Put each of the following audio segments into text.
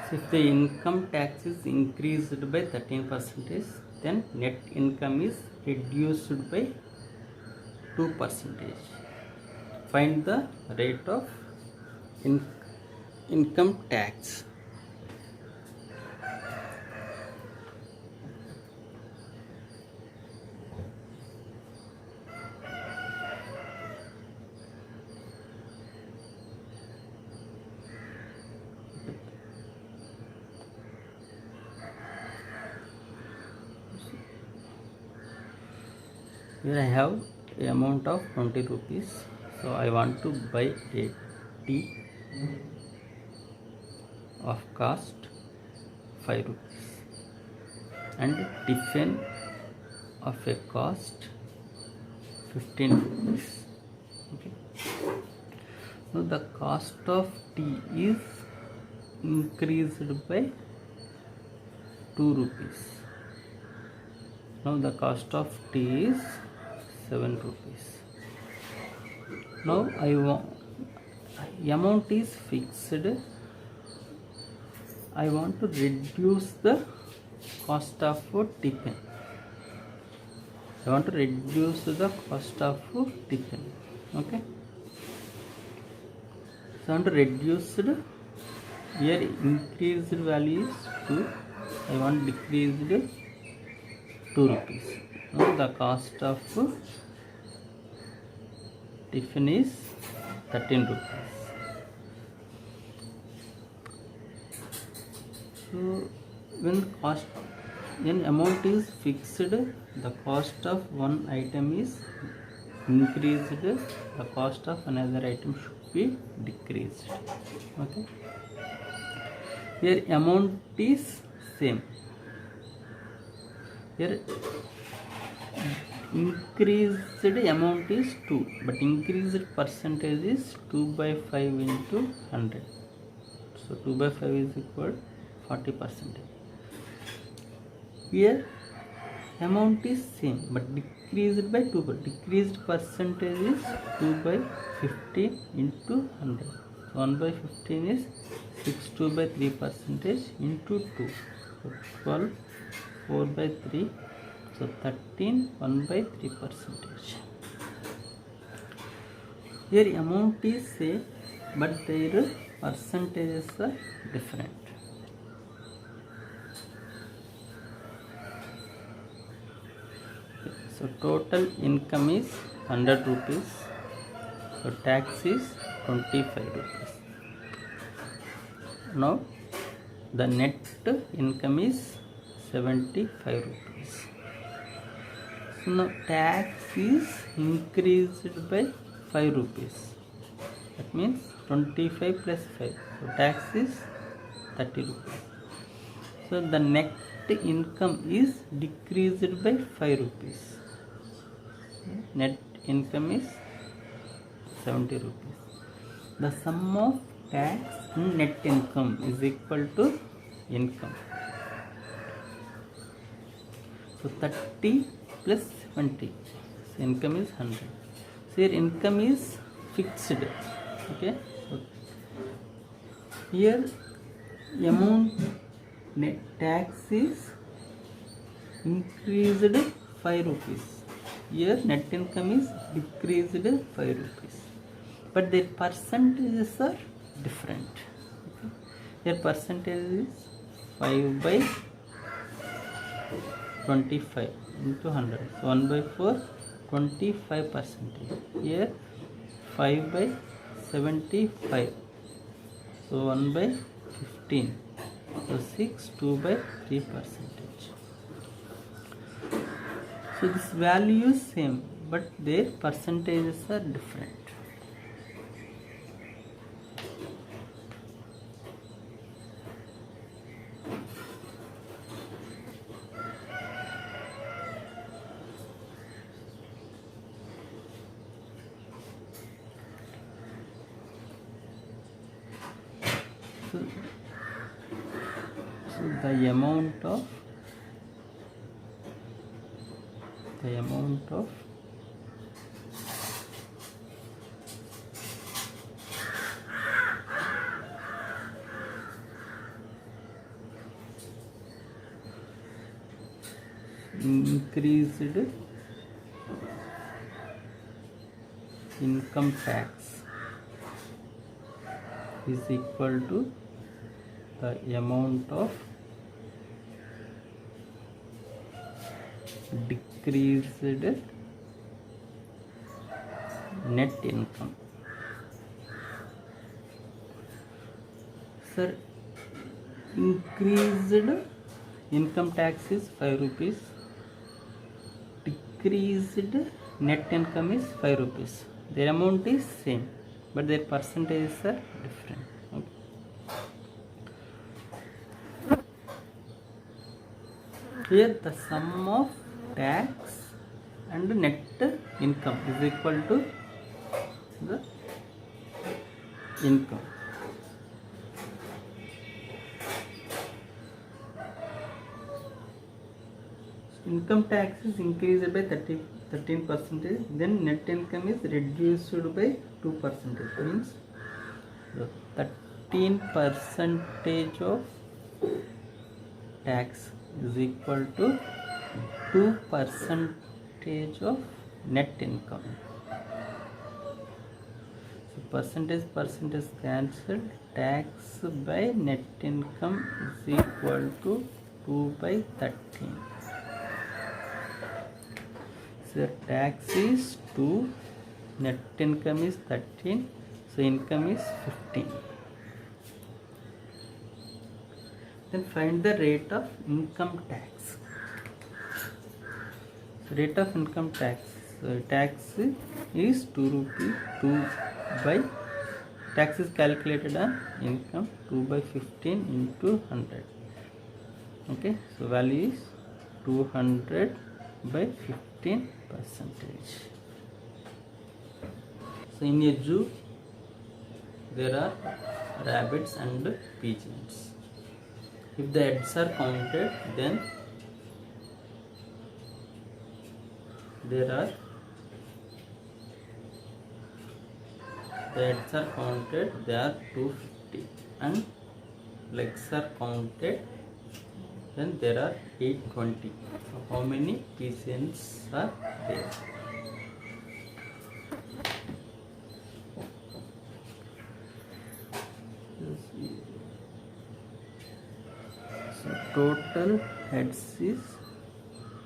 So if the income tax is increased by 13%, then net income is reduced by 2%. Find the rate of income tax. Here I have a amount of 20 rupees, so I want to buy a tea of cost 5 rupees and tiffin of a cost 15 rupees. Okay. Now the cost of tea is increased by 2 rupees. Now the cost of tea is 7 rupees. Now amount is fixed. I want to reduce the cost of tiffin. I want to reduce the cost of tiffin. Okay. So I want to reduce here increased value is 2. I want decreased 2 rupees. Now the cost of tiffin is 13 rupees. So when amount is fixed, the cost of one item is increased, the cost of another item should be decreased. Okay. Here amount is same. Here increased amount is 2, but increased percentage is 2 by 5 into 100. So 2 by 5 is equal 40%. Here amount is same but decreased by 2, but decreased percentage is 2 by 15 into 100. So 1 by 15 is 6, 2 by 3% into 2. So 12, 4 by 3. So 13, 1 by 3%. Here amount is same but their percentages are different. So total income is 100 rupees. So tax is 25 rupees. Now the net income is 75 rupees. So now tax is increased by 5 rupees. That means 25 plus 5. So tax is 30 rupees. So the net income is decreased by 5 rupees. Net income is 70 rupees. The sum of tax and net income is equal to income. So 30 plus 70. So income is 100. So here income is fixed. Okay. So here amount net tax is increased 5 rupees. Here net income is decreased 5 rupees. But their percentages are different. Okay. Here percentage is 5 by 25 into 100. So 1 by 4, 25%. Here 5 by 75. So 1 by 15. So 6, 2 by 3%. So this value is same but their percentages are different. So the amount of increased income tax is equal to the amount of decreased net income. Sir, increased income tax is 5 rupees, decreased net income is 5 rupees. Their amount is same, but their percentages are different. Okay. Here the sum of tax and net income is equal to the income. Income tax is increased by 13%, then net income is reduced by 2%. Means the 13% of tax is equal to 2% of net income. So percentage cancelled. Tax by net income is equal to 2 by 13. So tax is 2, net income is 13, so income is 15. Then find the rate of income tax. So rate of income tax, tax is 2 rupees. 2 by tax is calculated on income, 2 by 15 into 100. Okay, so value is 200 by 15%. So in a zoo there are rabbits and pigeons. If the heads are counted, then there are heads are counted, they are 250, and legs are counted, then there are 820. So how many pigeons are there? So total heads is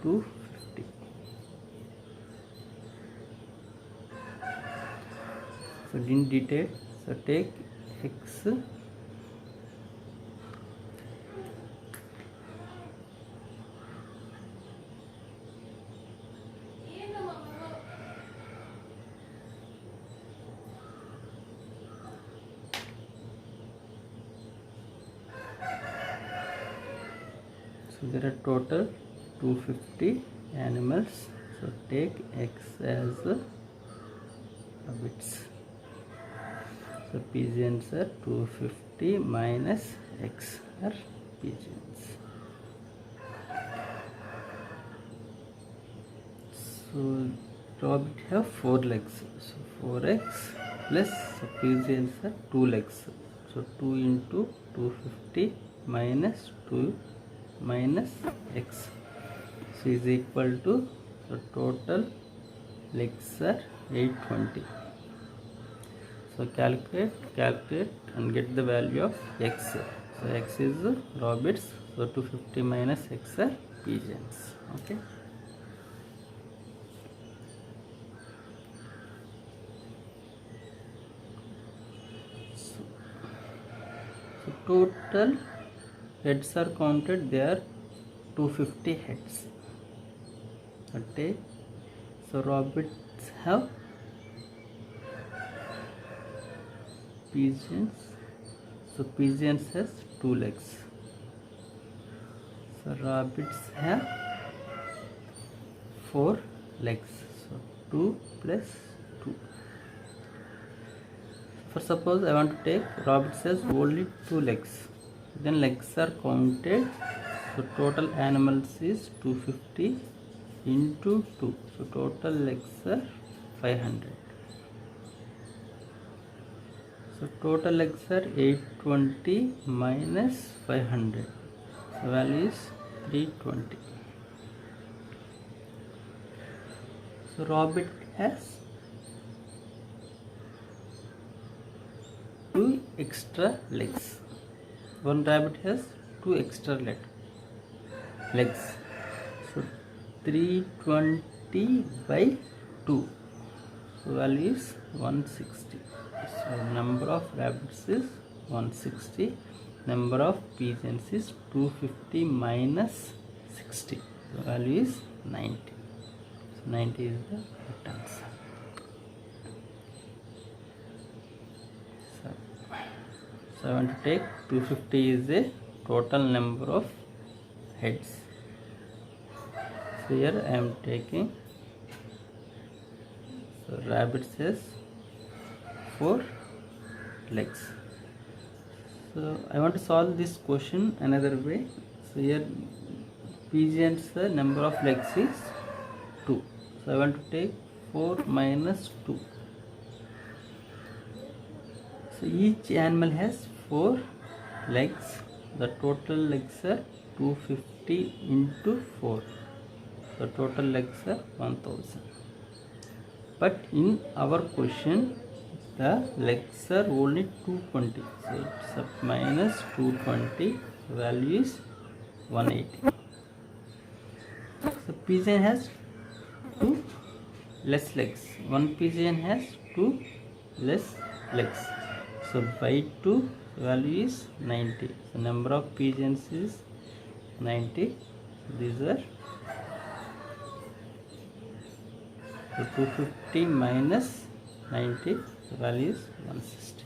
250. So in detail, so take x so there are total 250 animals. So take x as rabbits. So pigeons are 250 minus x are pigeons. So rabbit have 4 legs. So 4x plus pigeons are 2 legs. So 2 into 250 minus 2 minus x. So is equal to, so total legs are 820. So calculate and get the value of x. So x is rabbits, so 250 minus x are pigeons. Okay. So total heads are counted, there are 250 heads. Okay. So rabbits have pigeons. So pigeons has 2 legs. So rabbits have 4 legs. So 2 plus 2. For suppose I want to take rabbits has only 2 legs. Then legs are counted. So total animals is 250 into 2. So total legs are 500. So total legs are 820 minus 500. So value is 320. So rabbit has 2 extra legs. One rabbit has 2 extra legs. So 320 by 2. So value is 160. So number of rabbits is 160. Number of pigeons is 250 minus 60. So value is 90. So 90 is the correct answer. So I want to take 250 is a total number of heads. So here I am taking, so rabbit has 4 legs. So I want to solve this question another way. So here pigeons, the number of legs is 2. So I want to take 4 minus 2. So each animal has 4 legs. The total legs are 250 into 4. So total legs are 1000. But in our question, the legs are only 220. So it's up minus 220. Value is 180. So pigeon has 2 less legs. One pigeon has 2 less legs. So by 2, value is 90. So number of pigeons is 90. These are, so 250 minus 90, the value is 160.